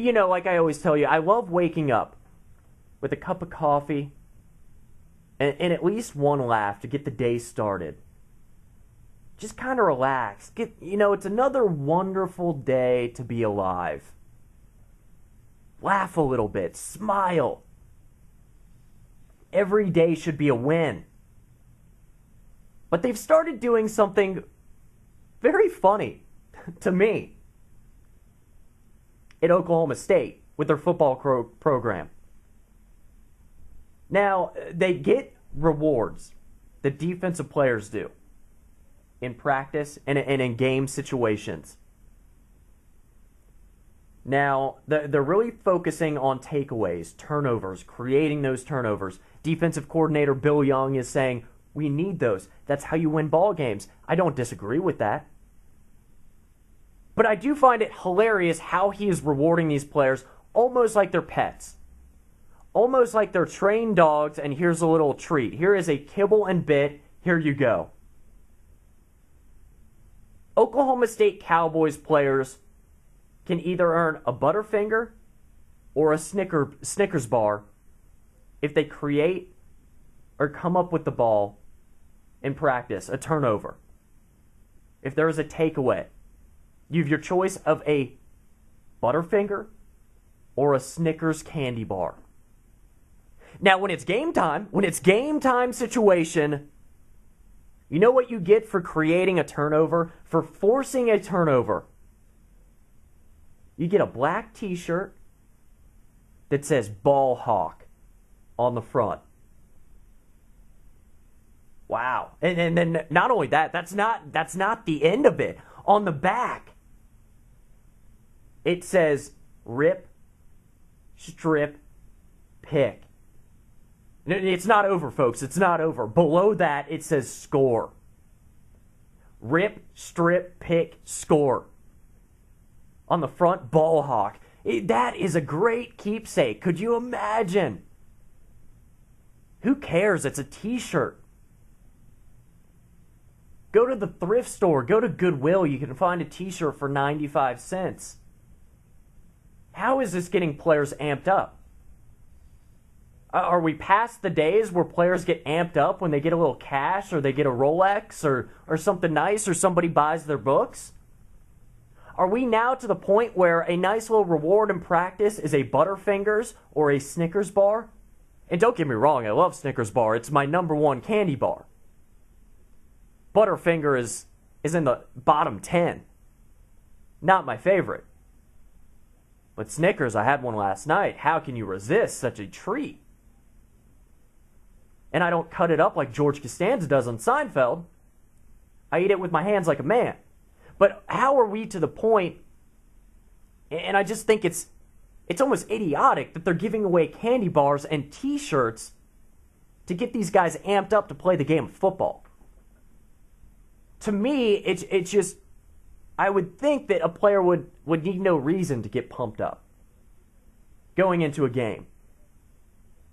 Like I always tell you, I love waking up with a cup of coffee and at least one laugh to get the day started. Just kind of relax. It's another wonderful day to be alive. Laugh a little bit. Smile. Every day should be a win. But they've started doing something very funny to me at Oklahoma State with their football program. Now, they get rewards, the defensive players do, in practice and in game situations. Now, they're really focusing on takeaways, turnovers, creating those turnovers. Defensive coordinator Bill Young is saying, we need those. That's how you win ball games. I don't disagree with that. But I do find it hilarious how he is rewarding these players almost like they're pets. Almost like they're trained dogs, and here's a little treat. Here is a kibble and bit. Here you go. Oklahoma State Cowboys players can either earn a Butterfinger or a Snickers bar if they create or come up with the ball in practice, a turnover. If there is a takeaway, you have your choice of a Butterfinger or a Snickers candy bar. Now, when it's game time situation, you know what you get for creating a turnover, for forcing a turnover? You get a black t-shirt that says Ball Hawk on the front. Wow. And then not only that, that's not the end of it. On the back, it says rip, strip, pick. It's not over, folks. It's not over. Below that, it says score. Rip, strip, pick, score. On the front, Ball Hawk. That is a great keepsake. Could you imagine? Who cares? It's a t-shirt. Go to the thrift store. Go to Goodwill. You can find a t-shirt for 95 cents. How is this getting players amped up? Are we past the days where players get amped up when they get a little cash or they get a Rolex or something nice or somebody buys their books? Are we now to the point where a nice little reward in practice is a Butterfingers or a Snickers bar? And don't get me wrong, I love Snickers bar. It's my number one candy bar. Butterfinger is in the bottom 10. Not my favorite. But Snickers, I had one last night. How can you resist such a treat? And I don't cut it up like George Costanza does on Seinfeld. I eat it with my hands like a man. But how are we to the point, and I just think it's almost idiotic that they're giving away candy bars and t-shirts to get these guys amped up to play the game of football. To me, it's just, I would think that a player would need no reason to get pumped up going into a game.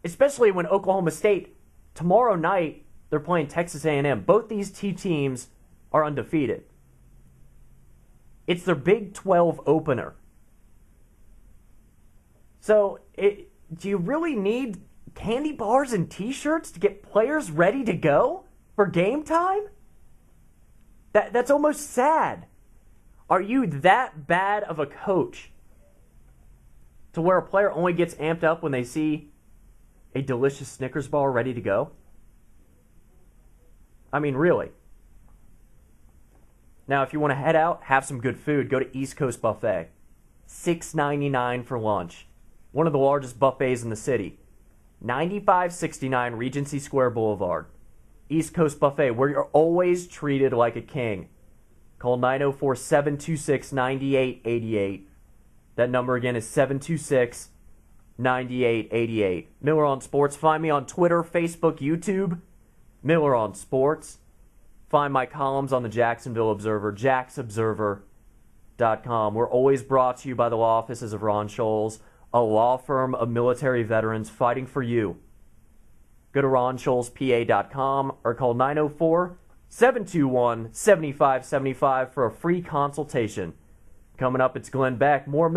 Especially when Oklahoma State, tomorrow night, they're playing Texas A&M. Both these two teams are undefeated. It's their Big 12 opener. So, do you really need candy bars and t-shirts to get players ready to go for game time? That's almost sad. Are you that bad of a coach to where a player only gets amped up when they see a delicious Snickers bar ready to go? I mean, really. Now, if you want to head out, have some good food, go to East Coast Buffet. $6.99 for lunch. One of the largest buffets in the city. 9569 Regency Square Boulevard. East Coast Buffet, where you're always treated like a king. Call 904-726-9888. That number again is 726-9888. Miller on Sports. Find me on Twitter, Facebook, YouTube. Miller on Sports. Find my columns on the Jacksonville Observer, jacksobserver.com. We're always brought to you by the law offices of Ron Scholes, a law firm of military veterans fighting for you. Go to RonScholesPA.com or call 904-721-7575 for a free consultation. Coming up, it's Glenn Beck. More